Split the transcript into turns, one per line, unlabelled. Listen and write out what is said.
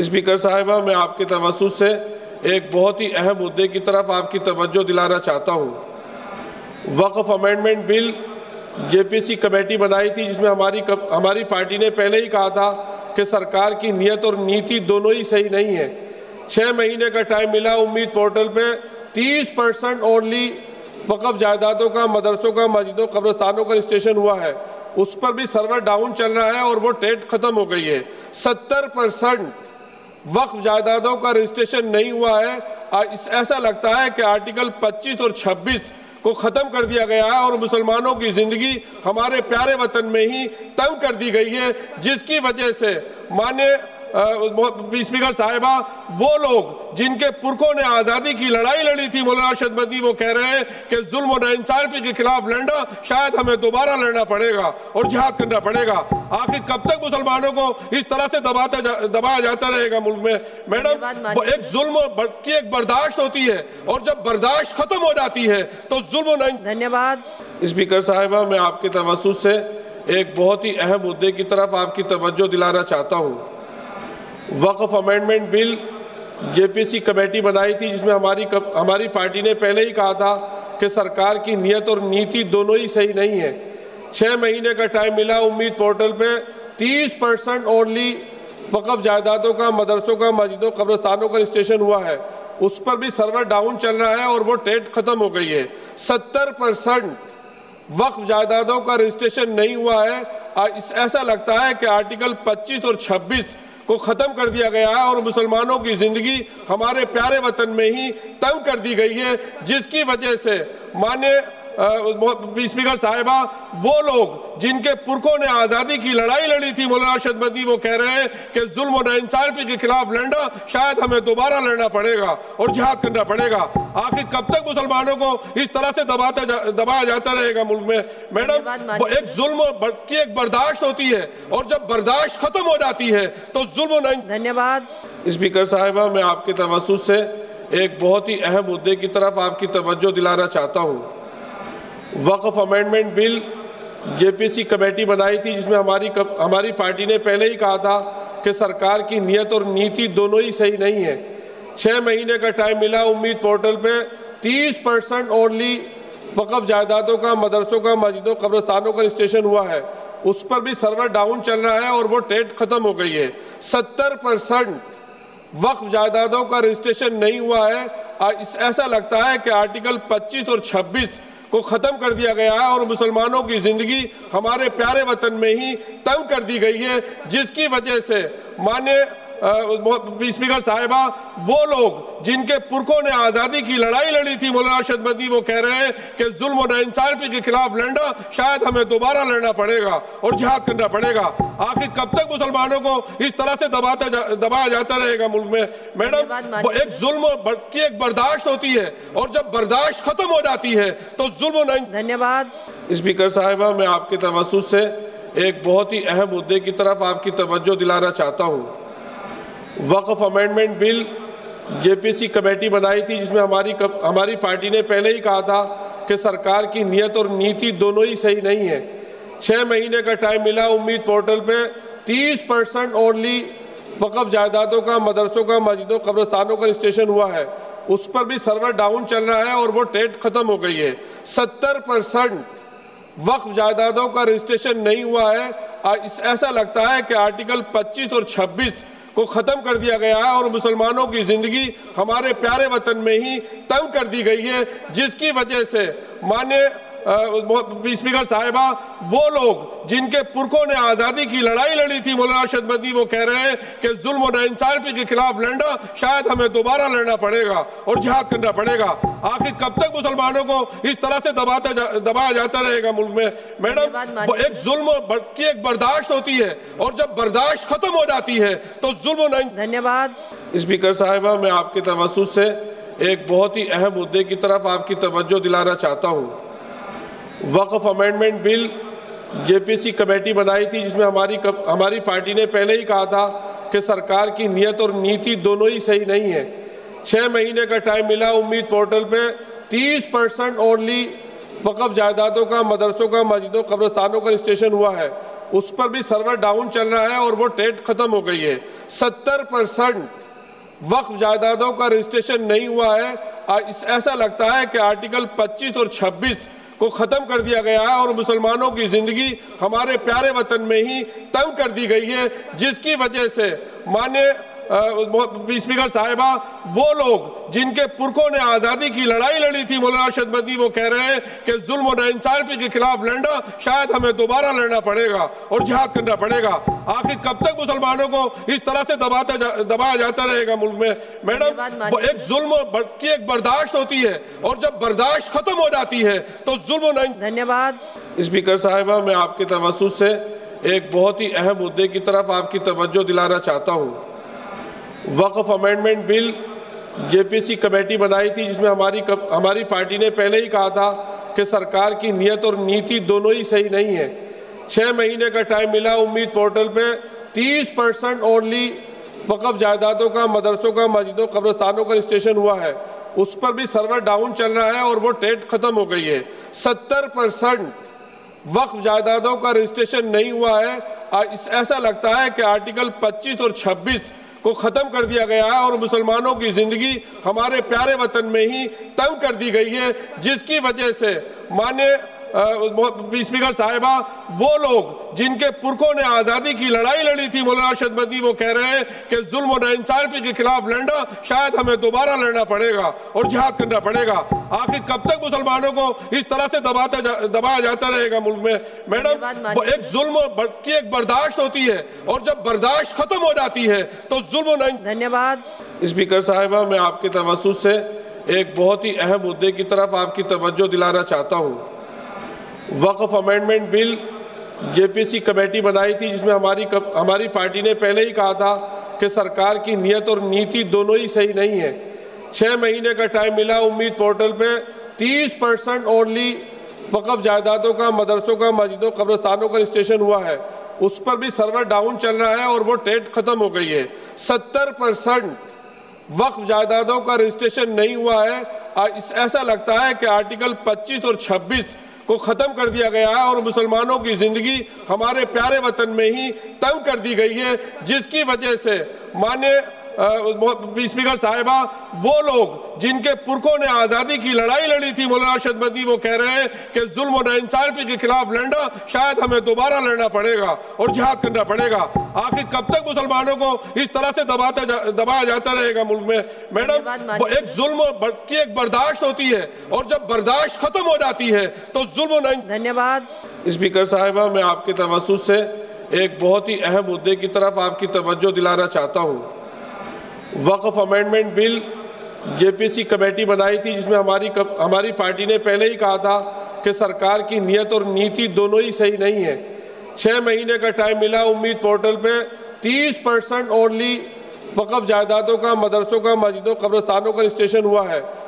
Speaker صاحبہ، میں آپ کے توسط سے ایک بہت ہی اہم مدعے کی طرف آپ کی توجہ دلانا چاہتا ہوں۔ وقف امینڈمنٹ بل جے پی سی کمیٹی بنائی تھی، جس میں ہماری پارٹی نے پہلے ہی کہا تھا کہ سرکار کی نیت اور نیتی دونوں ہی صحیح نہیں ہے۔ 6 مہینے کا ٹائم ملا، امید پورٹل پہ 30% اونلی وقف جائیدادوں کا، مدرسوں کا، مسجدوں، قبرستانوں کا رجسٹریشن ہوا ہے۔ اس پر بھی سرور ڈاؤن چل رہا ہے اور وہ ڈیٹ ختم ہو گئی ہے۔ 70% وقف جائیدادوں کا رجسٹریشن نہیں ہوا ہے۔ ایسا لگتا ہے کہ آرٹیکل 25 اور 26 کو ختم کر دیا گیا ہے اور مسلمانوں کی زندگی ہمارے پیارے وطن میں ہی تنگ کر دی گئی ہے، جس کی وجہ سے اسپیکر صاحبہ، وہ لوگ جن کے پرکھوں نے آزادی کی لڑائی لڑی تھی، مولانا ارشد مدنی، وہ کہہ رہے ہیں کہ ظلم و ناانصافی کے خلاف لڑنا شاید ہمیں دوبارہ لڑنا پڑے گا اور جہاد کرنا پڑے گا۔ آخر کب تک مسلمانوں کو اس طرح سے دبایا جاتا رہے گا ملک میں؟ میڈم، ایک ظلم کی ایک برداشت ہوتی ہے اور جب برداشت ختم ہو جاتی ہے تو ظلم و اسپیکر صاحبہ، میں آپ کے توسط سے ایک بہت ہی اہم مدعے کی طرف آپ کی توجہ دلانا چاہتا ہوں۔ وقف امینڈمنٹ بل جے پی سی کمیٹی بنائی تھی، جس میں ہماری پارٹی نے پہلے ہی کہا تھا کہ سرکار کی نیت اور نیتی دونوں ہی صحیح نہیں ہے۔ 6 مہینے کا ٹائم ملا، امید پورٹل پہ 30% اونلی وقف جائیدادوں کا، مدرسوں کا، مسجدوں، قبرستانوں کا رجسٹریشن ہوا ہے۔ اس پر بھی سرور ڈاؤن چل رہا ہے اور وہ ڈیٹ ختم ہو گئی ہے۔ 70% وقف جائیدادوں کا رجسٹریشن نہیں ہوا ہے۔ ایسا لگتا ہے کہ آرٹیکل 25 اور 26 کو ختم کر دیا گیا ہے اور مسلمانوں کی زندگی ہمارے پیارے وطن میں ہی تنگ کر دی گئی ہے، جس کی وجہ سے اسپیکر صاحبہ، وہ لوگ جن کے پرکھوں نے آزادی کی لڑائی لڑی تھی، مولانا ارشد مدنی، وہ کہہ رہے ہیں کہ ظلم و ناانصافی کے خلاف لڑنا شاید ہمیں دوبارہ لڑنا پڑے گا اور جہاد کرنا پڑے گا۔ آخر کب تک مسلمانوں کو اس طرح سے دبایا جاتا رہے گا ملک میں؟ میڈم، ایک ظلم کی ایک برداشت ہوتی ہے اور جب برداشت ختم ہو جاتی ہے تو ظلم و اسپیکر صاحبہ، میں آپ کے توسط سے ایک بہت ہی اہم مدعے کی طرف آپ کی توجہ دلانا چاہتا ہوں۔ وقف امینڈمنٹ بل جے پی سی کمیٹی بنائی تھی، جس میں ہماری پارٹی نے پہلے ہی کہا تھا کہ سرکار کی نیت اور نیتی دونوں ہی صحیح نہیں ہے۔ 6 مہینے کا ٹائم ملا، امید پورٹل پہ 30% اونلی وقف جائیدادوں کا، مدرسوں کا، مسجدوں، قبرستانوں کا رجسٹریشن ہوا ہے۔ اس پر بھی سرور ڈاؤن چل رہا ہے اور وہ ڈیٹ ختم ہو گئی ہے۔ 70% وقف جائیدادوں کا رجسٹریشن نہیں ہوا ہے۔ ایسا لگتا ہے کہ آرٹیکل 25 اور 26 کو ختم کر دیا گیا ہے اور مسلمانوں کی زندگی ہمارے پیارے وطن میں ہی تنگ کر دی گئی ہے، جس کی وجہ سے اسپیکر صاحبہ، وہ لوگ جن کے پرکھوں نے آزادی کی لڑائی لڑی تھی، مولانا ارشد مدنی، وہ کہہ رہے ہیں کہ ظلم و ناانصافی کے خلاف لڑنا شاید ہمیں دوبارہ لڑنا پڑے گا اور جہاد کرنا پڑے گا۔ آخر کب تک مسلمانوں کو اس طرح سے دبایا جاتا رہے گا ملک میں؟ میڈم، ایک ظلم کی ایک برداشت ہوتی ہے اور جب برداشت ختم ہو جاتی ہے تو ظلم و اسپیکر صاحبہ، میں آپ کے توسط سے ایک بہت ہی اہم مدعے کی طرف آپ کی توجہ دلانا چاہتا ہوں۔ وقف امینڈمنٹ بل جے پی سی کمیٹی بنائی تھی، جس میں ہماری پارٹی نے پہلے ہی کہا تھا کہ سرکار کی نیت اور نیتی دونوں ہی صحیح نہیں ہے۔ 6 مہینے کا ٹائم ملا، امید پورٹل پہ 30% اونلی وقف جائیدادوں کا، مدرسوں کا، مسجدوں، قبرستانوں کا رجسٹریشن ہوا ہے۔ اس پر بھی سرور ڈاؤن چل رہا ہے اور وہ ڈیٹ ختم ہو گئی ہے۔ 70% وقف جائیدادوں کا رجسٹریشن نہیں ہوا ہے۔ ایسا لگتا ہے کہ آرٹیکل 25 اور 26 کو ختم کر دیا گیا ہے اور مسلمانوں کی زندگی ہمارے پیارے وطن میں ہی تنگ کر دی گئی ہے، جس کی وجہ سے اسپیکر صاحبہ، وہ لوگ جن کے پرکھوں نے آزادی کی لڑائی لڑی تھی، مولانا ارشد مدنی، وہ کہہ رہے ہیں کہ ظلم و ناانصافی کے خلاف لڑنا شاید ہمیں دوبارہ لڑنا پڑے گا اور جہاد کرنا پڑے گا۔ آخر کب تک مسلمانوں کو اس طرح سے دبایا جاتا رہے گا ملک میں؟ میڈم، ایک ظلم کی ایک برداشت ہوتی ہے اور جب برداشت ختم ہو جاتی ہے تو ظلم و اسپیکر صاحبہ، میں آپ کے توسط سے ایک بہت ہی اہم مدعے کی طرف آپ کی توجہ دلانا چاہتا ہوں۔ وقف امینڈمنٹ بل جے پی سی کمیٹی بنائی تھی، جس میں ہماری پارٹی نے پہلے ہی کہا تھا کہ سرکار کی نیت اور نیتی دونوں ہی صحیح نہیں ہے۔ 6 مہینے کا ٹائم ملا، امید پورٹل پہ 30% اونلی وقف جائیدادوں کا، مدرسوں کا، مسجدوں، قبرستانوں کا رجسٹریشن ہوا ہے۔ اس پر بھی سرور ڈاؤن چل رہا ہے اور وہ ڈیٹ ختم ہو گئی ہے۔ 70% وقف جائیدادوں کا رجسٹریشن نہیں ہوا ہے۔ ایسا لگتا ہے کہ آرٹیکل 25 اور 26 کو ختم کر دیا گیا ہے اور مسلمانوں کی زندگی ہمارے پیارے وطن میں ہی تنگ کر دی گئی ہے، جس کی وجہ سے اسپیکر صاحبہ وہ لوگ جن کے پرکھوں نے آزادی کی لڑائی لڑی تھی، مولانا ارشد مدنی، وہ کہہ رہے ہیں کہ ظلم و ناانصافی کے خلاف لڑنا شاید ہمیں دوبارہ لڑنا پڑے گا اور جہاد کرنا پڑے گا۔ آخر کب تک مسلمانوں کو اس طرح سے دبایا جاتا رہے گا ملک میں؟ میڈم، ایک ظلم کی ایک برداشت ہوتی ہے اور جب برداشت ختم ہو جاتی ہے تو ظلم و اسپیکر صاحبہ، میں آپ کے توسط سے ایک بہت ہی اہم مدعے کی طرف آپ کی توجہ دلانا چاہتا ہوں۔ وقف امینڈمنٹ بل جے پی سی کمیٹی بنائی تھی، جس میں ہماری پارٹی نے پہلے ہی کہا تھا کہ سرکار کی نیت اور نیتی دونوں ہی صحیح نہیں ہے۔ 6 مہینے کا ٹائم ملا، امید پورٹل پہ 30% اونلی وقف جائیدادوں کا، مدرسوں کا، مسجدوں، قبرستانوں کا رجسٹریشن ہوا ہے۔ اس پر بھی سرور ڈاؤن چل رہا ہے اور وہ ڈیٹ ختم ہو گئی ہے۔ 70% وقف جائیدادوں کا رجسٹریشن نہیں ہوا ہے۔ ایسا لگتا ہے کہ آرٹیکل 25 اور 26 کو ختم کر دیا گیا ہے اور مسلمانوں کی زندگی ہمارے پیارے وطن میں ہی تنگ کر دی گئی ہے، جس کی وجہ سے اسپیکر صاحبہ وہ لوگ جن کے پرکھوں نے آزادی کی لڑائی لڑی تھی، مولانا ارشد مدنی، وہ کہہ رہے ہیں کہ ظلم و ناانصافی کے خلاف لڑنا شاید ہمیں دوبارہ لڑنا پڑے گا اور جہاد کرنا پڑے گا۔ آخر کب تک مسلمانوں کو اس طرح سے دبایا جاتا رہے گا ملک میں؟ میڈم، ایک ظلم کی ایک برداشت ہوتی ہے اور جب برداشت ختم ہو جاتی ہے تو ظلم و اسپیکر صاحبہ، میں آپ کے توسط سے ایک بہت ہی اہم مدعے کی طرف آپ کی توجہ دلانا چاہتا ہوں۔ وقف امینڈمنٹ بل جے پی سی کمیٹی بنائی تھی، جس میں ہماری پارٹی نے پہلے ہی کہا تھا کہ سرکار کی نیت اور نیتی دونوں ہی صحیح نہیں ہے۔ 6 مہینے کا ٹائم ملا، امید پورٹل پہ 30% اونلی وقف جائیدادوں کا، مدرسوں کا، مسجدوں، قبرستانوں کا رجسٹریشن ہوا ہے۔ اس پر بھی سرور ڈاؤن چل رہا ہے اور وہ ڈیٹ ختم ہو گئی ہے۔ 70% وقف جائیدادوں کا رجسٹریشن نہیں ہوا ہے۔ ایسا لگتا ہے کہ آرٹیکل 25 اور 26 کو ختم کر دیا گیا ہے اور مسلمانوں کی زندگی ہمارے پیارے وطن میں ہی تنگ کر دی گئی ہے، جس کی وجہ سے اسپیکر صاحبہ وہ لوگ جن کے پرکھوں نے آزادی کی لڑائی لڑی تھی، مولانا ارشد مدنی، وہ کہہ رہے ہیں کہ ظلم و ناانصافی کے خلاف لڑنا شاید ہمیں دوبارہ لڑنا پڑے گا اور جہاد کرنا پڑے گا۔ آخر کب تک مسلمانوں کو اس طرح سے دبایا جاتا رہے گا ملک میں؟ میڈم، ایک ظلم کی ایک برداشت ہوتی ہے اور جب برداشت ختم ہو جاتی ہے تو ظلم و اسپیکر صاحبہ، میں آپ کے توسط سے ایک بہت ہی اہم مدعے کی طرف آپ کی توجہ دلانا چاہتا ہوں۔ وقف امینڈمنٹ بل جے پی سی کمیٹی بنائی تھی، جس میں ہماری پارٹی نے پہلے ہی کہا تھا کہ سرکار کی نیت اور نیتی دونوں ہی صحیح نہیں ہے۔ 6 مہینے کا ٹائم ملا، امید پورٹل پہ 30% اونلی وقف جائیدادوں کا، مدرسوں کا، مسجدوں، قبرستانوں کا رجسٹریشن ہوا ہے۔